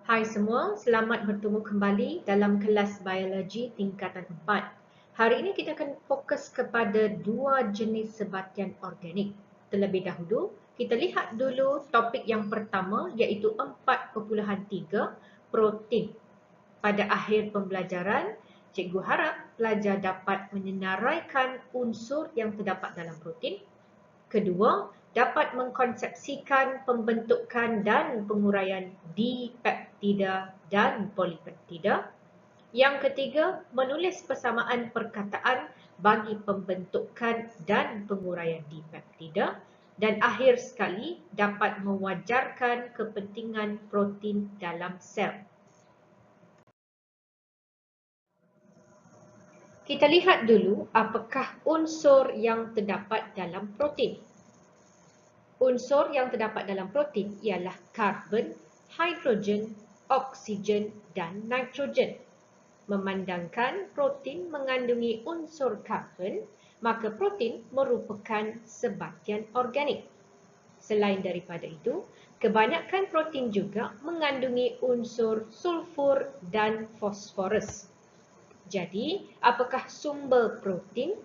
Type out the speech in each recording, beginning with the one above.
Hai semua, selamat bertemu kembali dalam kelas biologi tingkatan 4. Hari ini kita akan fokus kepada dua jenis sebatian organik. Terlebih dahulu, kita lihat dulu topik yang pertama iaitu 4.3 protein. Pada akhir pembelajaran, cikgu harap pelajar dapat menyenaraikan unsur yang terdapat dalam protein. Kedua, dapat mengkonsepsikan pembentukan dan penguraian dipeptida dan polipeptida. Yang ketiga, menulis persamaan perkataan bagi pembentukan dan penguraian dipeptida. Dan akhir sekali, dapat mewajarkan kepentingan protein dalam sel. Kita lihat dulu apakah unsur yang terdapat dalam protein. Unsur yang terdapat dalam protein ialah karbon, hidrogen, oksigen dan nitrogen. Memandangkan protein mengandungi unsur karbon, maka protein merupakan sebatian organik. Selain daripada itu, kebanyakan protein juga mengandungi unsur sulfur dan fosforus. Jadi, apakah sumber protein?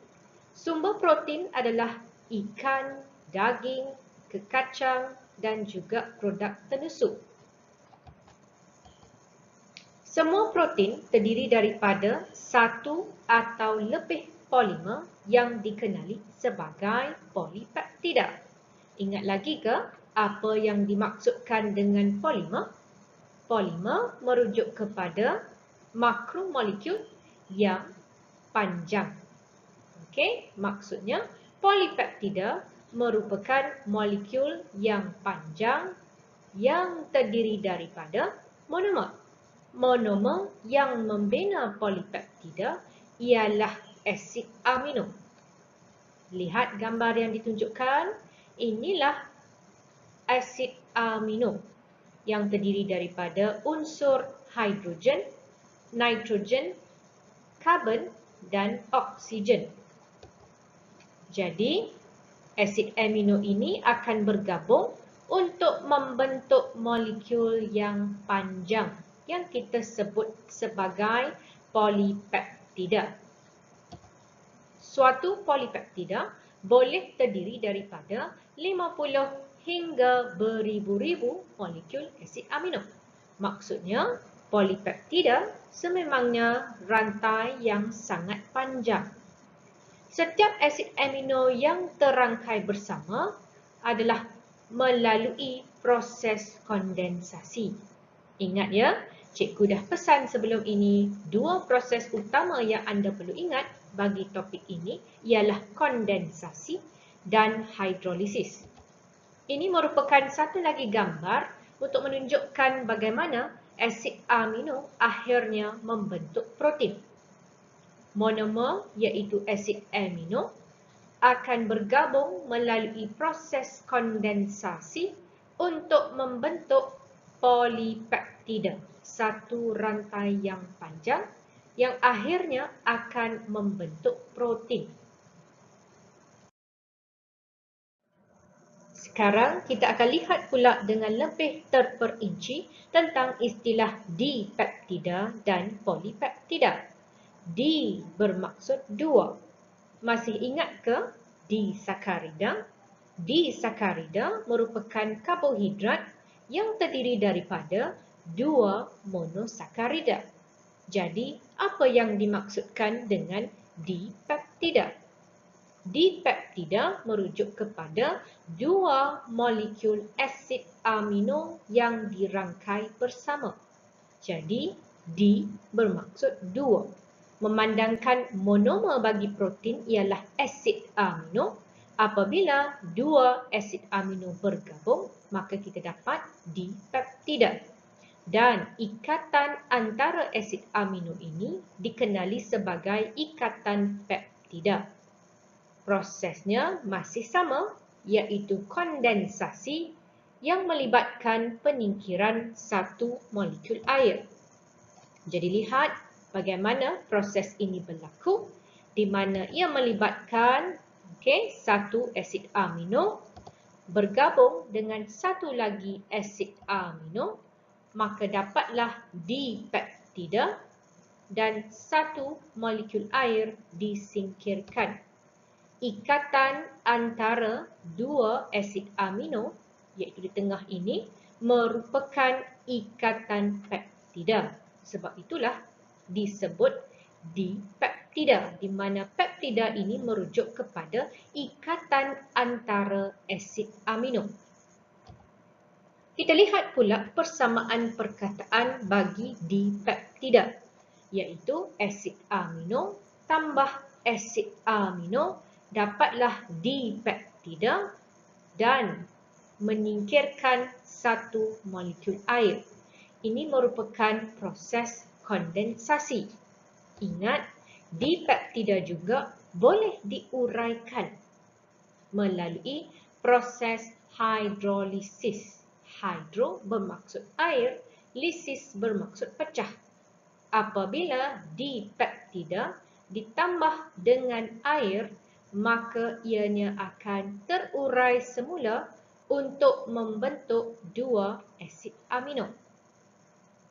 Sumber protein adalah ikan, daging, kekacang dan juga produk tenusuk. Semua protein terdiri daripada satu atau lebih polimer yang dikenali sebagai polipeptida. Ingat lagi ke apa yang dimaksudkan dengan polimer? Polimer merujuk kepada makromolekul yang panjang. Okey, maksudnya polipeptida merupakan molekul yang panjang yang terdiri daripada monomer. Monomer yang membina polipeptida ialah asid amino. Lihat gambar yang ditunjukkan. Inilah asid amino yang terdiri daripada unsur hidrogen, nitrogen, karbon dan oksigen. Jadi, asid amino ini akan bergabung untuk membentuk molekul yang panjang yang kita sebut sebagai polipeptida. Suatu polipeptida boleh terdiri daripada 50 hingga beribu-ribu molekul asid amino. Maksudnya, polipeptida sememangnya rantai yang sangat panjang. Setiap asid amino yang terangkai bersama adalah melalui proses kondensasi. Ingat ya, cikgu dah pesan sebelum ini, dua proses utama yang anda perlu ingat bagi topik ini ialah kondensasi dan hidrolisis. Ini merupakan satu lagi gambar untuk menunjukkan bagaimana asid amino akhirnya membentuk protein. Monomer iaitu asid amino akan bergabung melalui proses kondensasi untuk membentuk polipeptida, satu rantai yang panjang yang akhirnya akan membentuk protein. Sekarang kita akan lihat pula dengan lebih terperinci tentang istilah dipeptida dan polipeptida. D bermaksud dua. Masih ingat ke disakarida? Disakarida merupakan karbohidrat yang terdiri daripada dua monosakarida. Jadi, apa yang dimaksudkan dengan dipeptida? Dipeptida merujuk kepada dua molekul asid amino yang dirangkai bersama. Jadi, D bermaksud dua. Memandangkan monomer bagi protein ialah asid amino. Apabila dua asid amino bergabung, maka kita dapat dipeptida. Dan ikatan antara asid amino ini dikenali sebagai ikatan peptida. Prosesnya masih sama, iaitu kondensasi yang melibatkan penyingkiran satu molekul air. Jadi lihat bagaimana proses ini berlaku, di mana ia melibatkan satu asid amino bergabung dengan satu lagi asid amino maka dapatlah dipeptida dan satu molekul air disingkirkan. Ikatan antara dua asid amino, iaitu di tengah ini, merupakan ikatan peptida. Sebab itulah disebut dipeptida, di mana peptida ini merujuk kepada ikatan antara asid amino. Kita lihat pula persamaan perkataan bagi dipeptida, iaitu asid amino tambah asid amino dapatlah dipeptida dan menyingkirkan satu molekul air. Ini merupakan proses kondensasi. Ingat, dipeptida juga boleh diuraikan melalui proses hidrolisis. Hydro bermaksud air, lisis bermaksud pecah. Apabila dipeptida ditambah dengan air, maka ianya akan terurai semula untuk membentuk dua asid amino.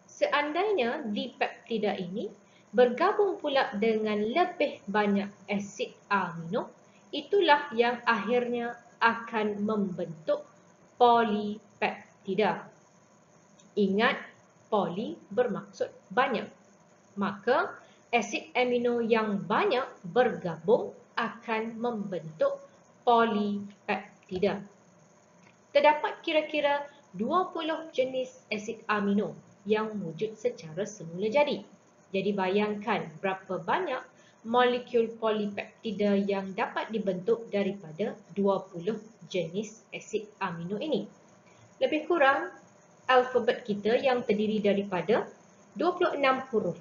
Seandainya dipeptida ini bergabung pula dengan lebih banyak asid amino, itulah yang akhirnya akan membentuk polipeptida. Ingat, poli bermaksud banyak. Maka, asid amino yang banyak bergabung akan membentuk polipeptida. Terdapat kira-kira 20 jenis asid amino yang wujud secara semula jadi. Jadi bayangkan berapa banyak molekul polipeptida yang dapat dibentuk daripada 20 jenis asid amino ini. Lebih kurang, alfabet kita yang terdiri daripada 26 huruf.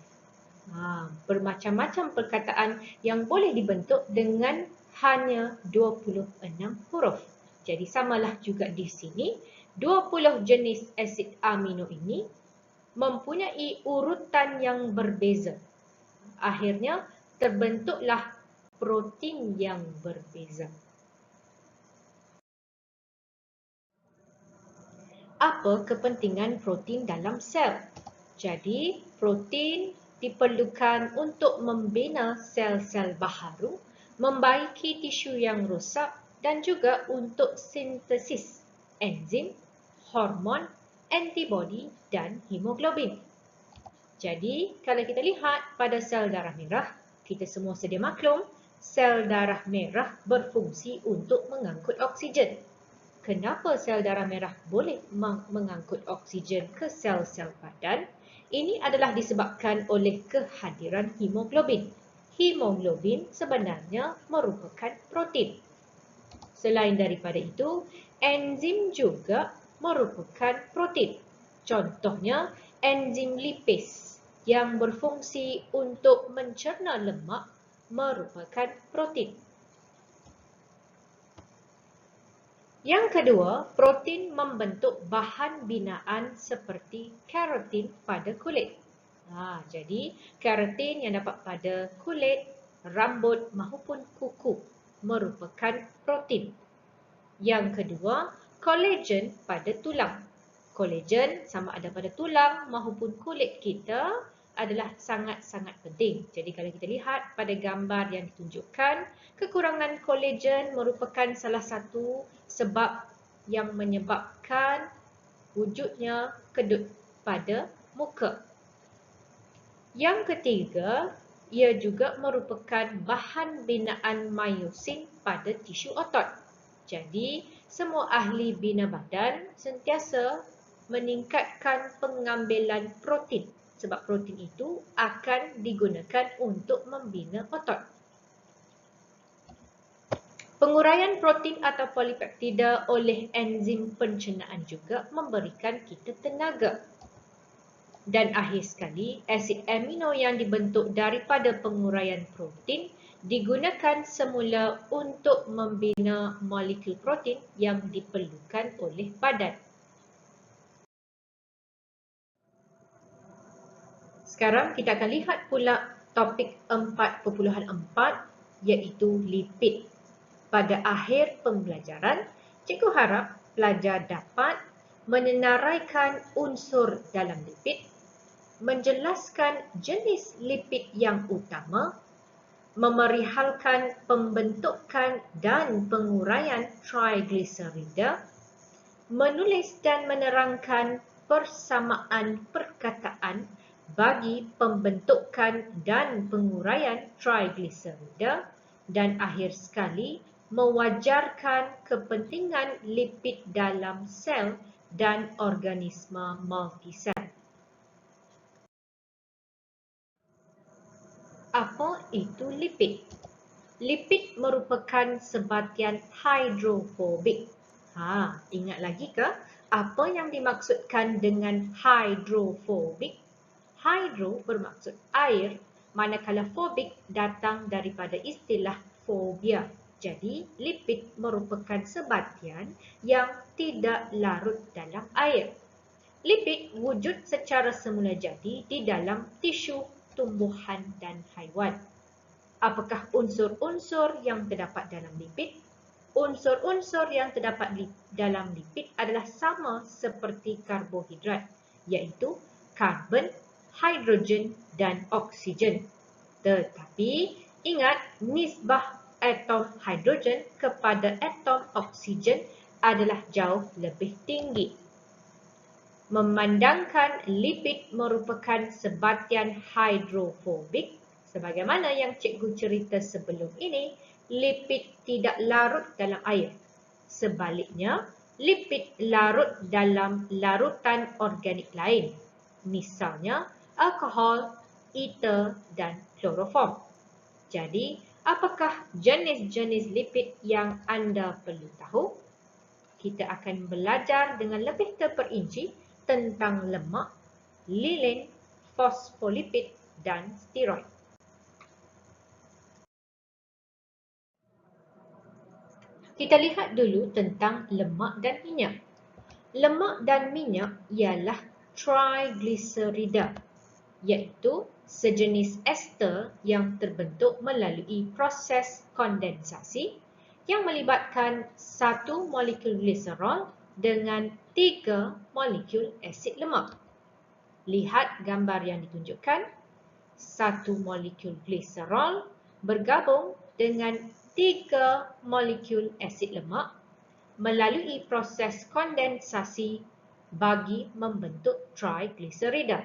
Bermacam-macam perkataan yang boleh dibentuk dengan hanya 26 huruf. Jadi samalah juga di sini, 20 jenis asid amino ini mempunyai urutan yang berbeza. Akhirnya terbentuklah protein yang berbeza. Apa kepentingan protein dalam sel? Jadi, protein diperlukan untuk membina sel-sel baharu, membaiki tisu yang rosak dan juga untuk sintesis enzim, hormon, antibodi dan hemoglobin. Jadi, kalau kita lihat pada sel darah merah, kita semua sedia maklum, sel darah merah berfungsi untuk mengangkut oksigen. Kenapa sel darah merah boleh mengangkut oksigen ke sel-sel badan? Ini adalah disebabkan oleh kehadiran hemoglobin. Hemoglobin sebenarnya merupakan protein. Selain daripada itu, enzim juga merupakan protein. Contohnya, enzim lipase yang berfungsi untuk mencerna lemak merupakan protein. Yang kedua, protein membentuk bahan binaan seperti keratin pada kulit. Jadi, keratin yang dapat pada kulit, rambut maupun kuku merupakan protein. Yang kedua, kolagen pada tulang. Kolagen sama ada pada tulang maupun kulit kita adalah sangat-sangat penting. Jadi kalau kita lihat pada gambar yang ditunjukkan, kekurangan kolagen merupakan salah satu sebab yang menyebabkan wujudnya kedut pada muka. Yang ketiga, ia juga merupakan bahan binaan myosin pada tisu otot. Jadi, semua ahli bina badan sentiasa meningkatkan pengambilan protein sebab protein itu akan digunakan untuk membina otot. Penguraian protein atau polipeptida oleh enzim pencernaan juga memberikan kita tenaga. Dan akhir sekali, asid amino yang dibentuk daripada penguraian protein digunakan semula untuk membina molekul protein yang diperlukan oleh badan. Sekarang kita akan lihat pula topik 4.4 iaitu lipid. Pada akhir pembelajaran, cikgu harap pelajar dapat menyenaraikan unsur dalam lipid, menjelaskan jenis lipid yang utama, memerihalkan pembentukan dan penguraian trigliserida, menulis dan menerangkan persamaan perkataan bagi pembentukan dan penguraian trigliserida, dan akhir sekali mewajarkan kepentingan lipid dalam sel dan organisma multisel. Apa itu lipid? Lipid merupakan sebatian hidrofobik. Ingat lagi ke apa yang dimaksudkan dengan hidrofobik? Hydro bermaksud air, manakala fobik datang daripada istilah fobia. Jadi, lipid merupakan sebatian yang tidak larut dalam air. Lipid wujud secara semula jadi di dalam tisu tumbuhan dan haiwan. Apakah unsur-unsur yang terdapat dalam lipid? Unsur-unsur yang terdapat dalam lipid adalah sama seperti karbohidrat, iaitu karbon, hidrogen dan oksigen. Tetapi ingat, nisbah atom hidrogen kepada atom oksigen adalah jauh lebih tinggi. Memandangkan lipid merupakan sebatian hidrofobik, sebagaimana yang cikgu cerita sebelum ini, lipid tidak larut dalam air. Sebaliknya, lipid larut dalam larutan organik lain, misalnya alkohol, ether dan kloroform. Jadi, apakah jenis-jenis lipid yang anda perlu tahu? Kita akan belajar dengan lebih terperinci tentang lemak, lilin, fosfolipid dan steroid. Kita lihat dulu tentang lemak dan minyak. Lemak dan minyak ialah trigliserida, iaitu sejenis ester yang terbentuk melalui proses kondensasi yang melibatkan satu molekul gliserol dengan 3 molekul asid lemak. Lihat gambar yang ditunjukkan. Satu molekul gliserol bergabung dengan 3 molekul asid lemak melalui proses kondensasi bagi membentuk trigliserida.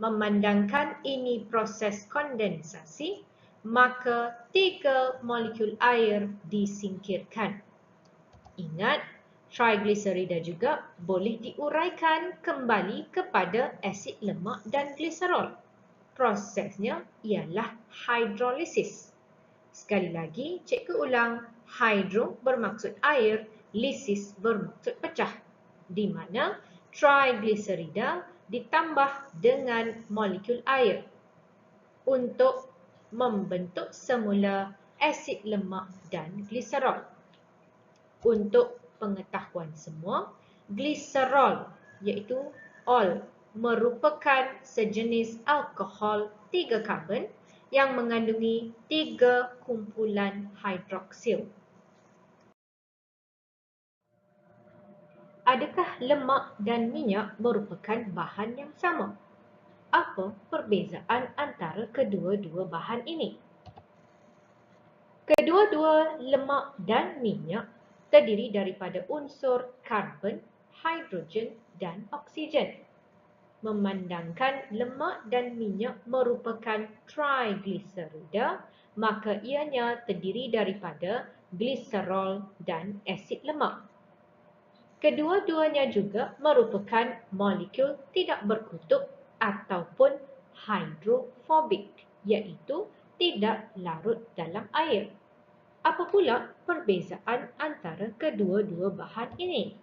Memandangkan ini proses kondensasi, maka 3 molekul air disingkirkan. Ingat, trigliserida juga boleh diuraikan kembali kepada asid lemak dan gliserol. Prosesnya ialah hidrolisis. Sekali lagi, cikgu ulang, hydro bermaksud air, lisis bermaksud pecah, di mana trigliserida ditambah dengan molekul air untuk membentuk semula asid lemak dan gliserol. Untuk pengetahuan semua, gliserol iaitu ol merupakan sejenis alkohol 3 karbon yang mengandungi 3 kumpulan hidroksil. Adakah lemak dan minyak merupakan bahan yang sama? Apa perbezaan antara kedua-dua bahan ini? Kedua-dua lemak dan minyak terdiri daripada unsur karbon, hidrogen dan oksigen. Memandangkan lemak dan minyak merupakan trigliserida, maka ianya terdiri daripada gliserol dan asid lemak. Kedua-duanya juga merupakan molekul tidak berkutub ataupun hidrofobik, iaitu tidak larut dalam air. Apa pula perbezaan antara kedua-dua bahan ini?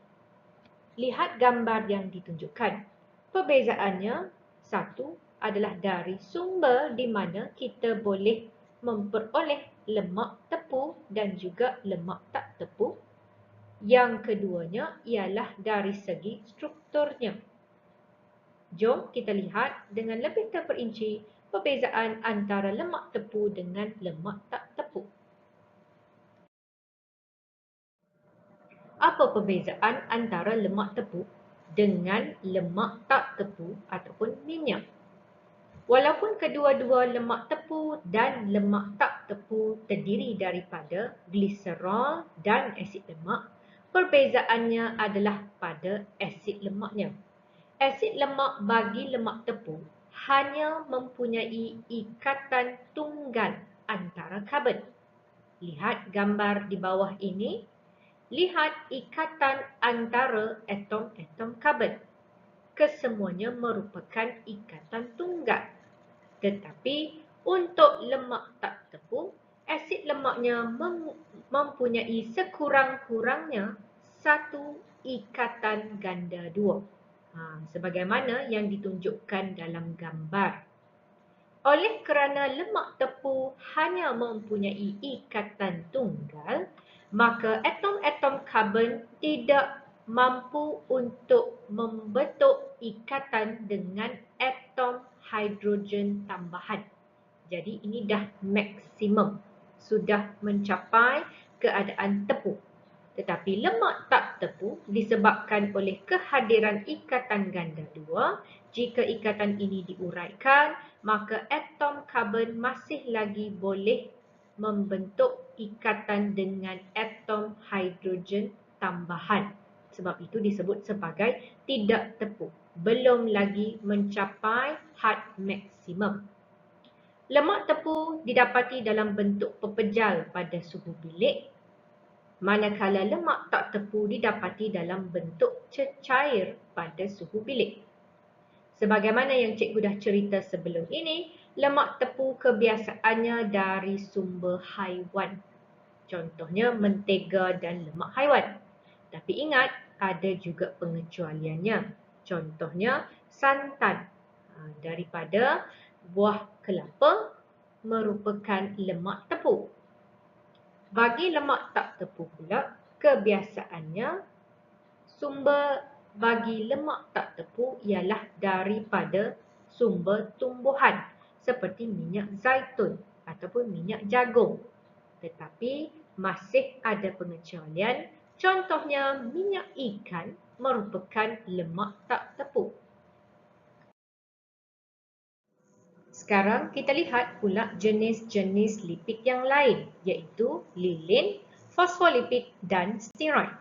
Lihat gambar yang ditunjukkan. Perbezaannya, satu adalah dari sumber di mana kita boleh memperoleh lemak tepu dan juga lemak tak tepu. Yang keduanya ialah dari segi strukturnya. Jom kita lihat dengan lebih terperinci perbezaan antara lemak tepu dengan lemak tak tepu. Apa perbezaan antara lemak tepu dengan lemak tak tepu ataupun minyak. Walaupun kedua-dua lemak tepu dan lemak tak tepu terdiri daripada gliserol dan asid lemak, perbezaannya adalah pada asid lemaknya. Asid lemak bagi lemak tepu hanya mempunyai ikatan tunggal antara karbon. Lihat gambar di bawah ini. Lihat ikatan antara atom-atom karbon. Kesemuanya merupakan ikatan tunggal. Tetapi untuk lemak tak tepu, asid lemaknya mempunyai sekurang-kurangnya satu ikatan ganda dua. Sebagaimana yang ditunjukkan dalam gambar. Oleh kerana lemak tepu hanya mempunyai ikatan tunggal, maka atom-atom karbon tidak mampu untuk membentuk ikatan dengan atom hidrogen tambahan. Jadi ini dah maksimum, sudah mencapai keadaan tepu. Tetapi lemak tak tepu disebabkan oleh kehadiran ikatan ganda dua. Jika ikatan ini diuraikan, maka atom karbon masih lagi boleh membentuk ikatan dengan atom hidrogen tambahan. Sebab itu disebut sebagai tidak tepu. Belum lagi mencapai had maksimum. Lemak tepu didapati dalam bentuk pepejal pada suhu bilik, manakala lemak tak tepu didapati dalam bentuk cecair pada suhu bilik. Sebagaimana yang cikgu dah cerita sebelum ini, lemak tepu kebiasaannya dari sumber haiwan. Contohnya mentega dan lemak haiwan. Tapi ingat, ada juga pengecualiannya. Contohnya santan daripada buah kelapa merupakan lemak tepu. Bagi lemak tak tepu pula, kebiasaannya sumber bagi lemak tak tepu ialah daripada sumber tumbuhan seperti minyak zaitun ataupun minyak jagung. Tetapi masih ada pengecualian, contohnya minyak ikan merupakan lemak tak tepu. Sekarang kita lihat pula jenis-jenis lipid yang lain, iaitu lilin, fosfolipid dan steroid.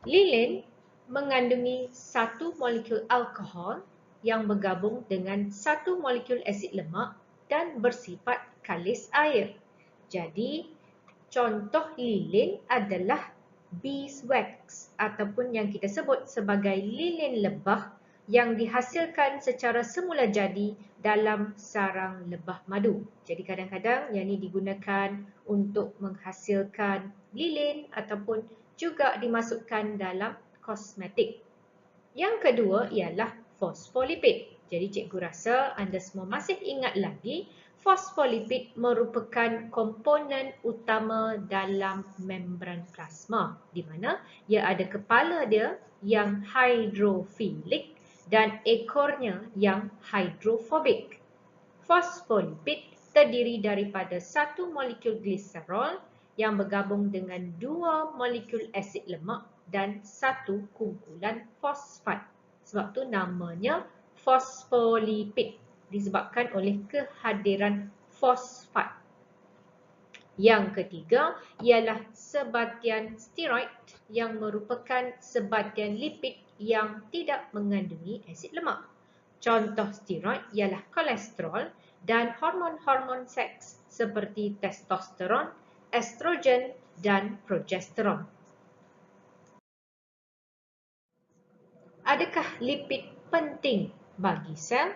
Lilin mengandungi satu molekul alkohol yang bergabung dengan satu molekul asid lemak dan bersifat kalis air. Jadi, contoh lilin adalah beeswax ataupun yang kita sebut sebagai lilin lebah yang dihasilkan secara semula jadi dalam sarang lebah madu. Jadi kadang-kadang yang ini digunakan untuk menghasilkan lilin ataupun juga dimasukkan dalam kosmetik. Yang kedua ialah fosfolipid. Jadi cikgu rasa anda semua masih ingat lagi, fosfolipid merupakan komponen utama dalam membran plasma, di mana ia ada kepala dia yang hidrofilik dan ekornya yang hidrofobik. Fosfolipid terdiri daripada satu molekul gliserol yang bergabung dengan dua molekul asid lemak dan satu kumpulan fosfat. Sebab tu namanya fosfolipid, disebabkan oleh kehadiran fosfat. Yang ketiga ialah sebahagian steroid yang merupakan sebahagian lipid yang tidak mengandungi asid lemak. Contoh steroid ialah kolesterol dan hormon-hormon seks seperti testosteron, estrogen dan progesteron. Adakah lipid penting bagi sel?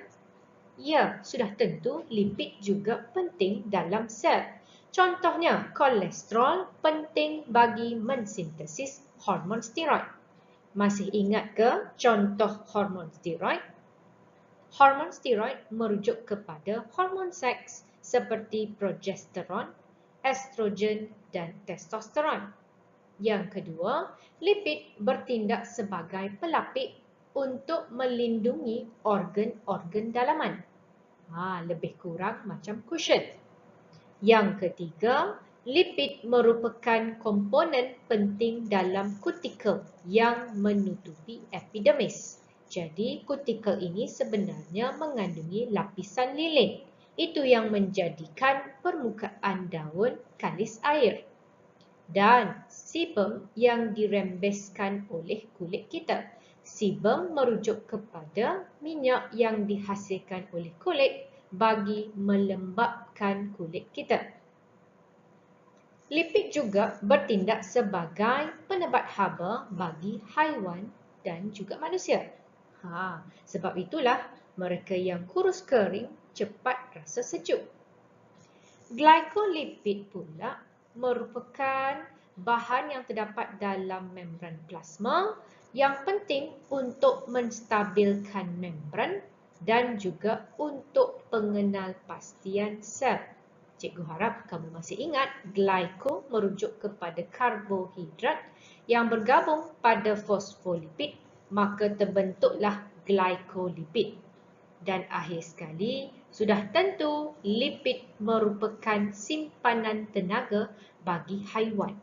Ya, sudah tentu lipid juga penting dalam sel. Contohnya, kolesterol penting bagi mensintesis hormon steroid. Masih ingat ke contoh hormon steroid? Hormon steroid merujuk kepada hormon seks seperti progesteron, estrogen dan testosteron. Yang kedua, lipid bertindak sebagai pelapik untuk melindungi organ-organ dalaman. Lebih kurang macam cushion. Yang ketiga, Lipid merupakan komponen penting dalam kutikel yang menutupi epidermis. Jadi, kutikel ini sebenarnya mengandungi lapisan lilin. Itu yang menjadikan permukaan daun kalis air. Dan sebum yang dirembeskan oleh kulit kita. Sebum merujuk kepada minyak yang dihasilkan oleh kulit bagi melembapkan kulit kita. Lipid juga bertindak sebagai penebat haba bagi haiwan dan juga manusia. Sebab itulah mereka yang kurus kering cepat rasa sejuk. Glycolipid pula merupakan bahan yang terdapat dalam membran plasma yang penting untuk menstabilkan membran dan juga untuk pengenalpastian sel. Cikgu harap kamu masih ingat glyco merujuk kepada karbohidrat yang bergabung pada fosfolipid, maka terbentuklah glycolipid. Dan akhir sekali, sudah tentu lipid merupakan simpanan tenaga bagi haiwan.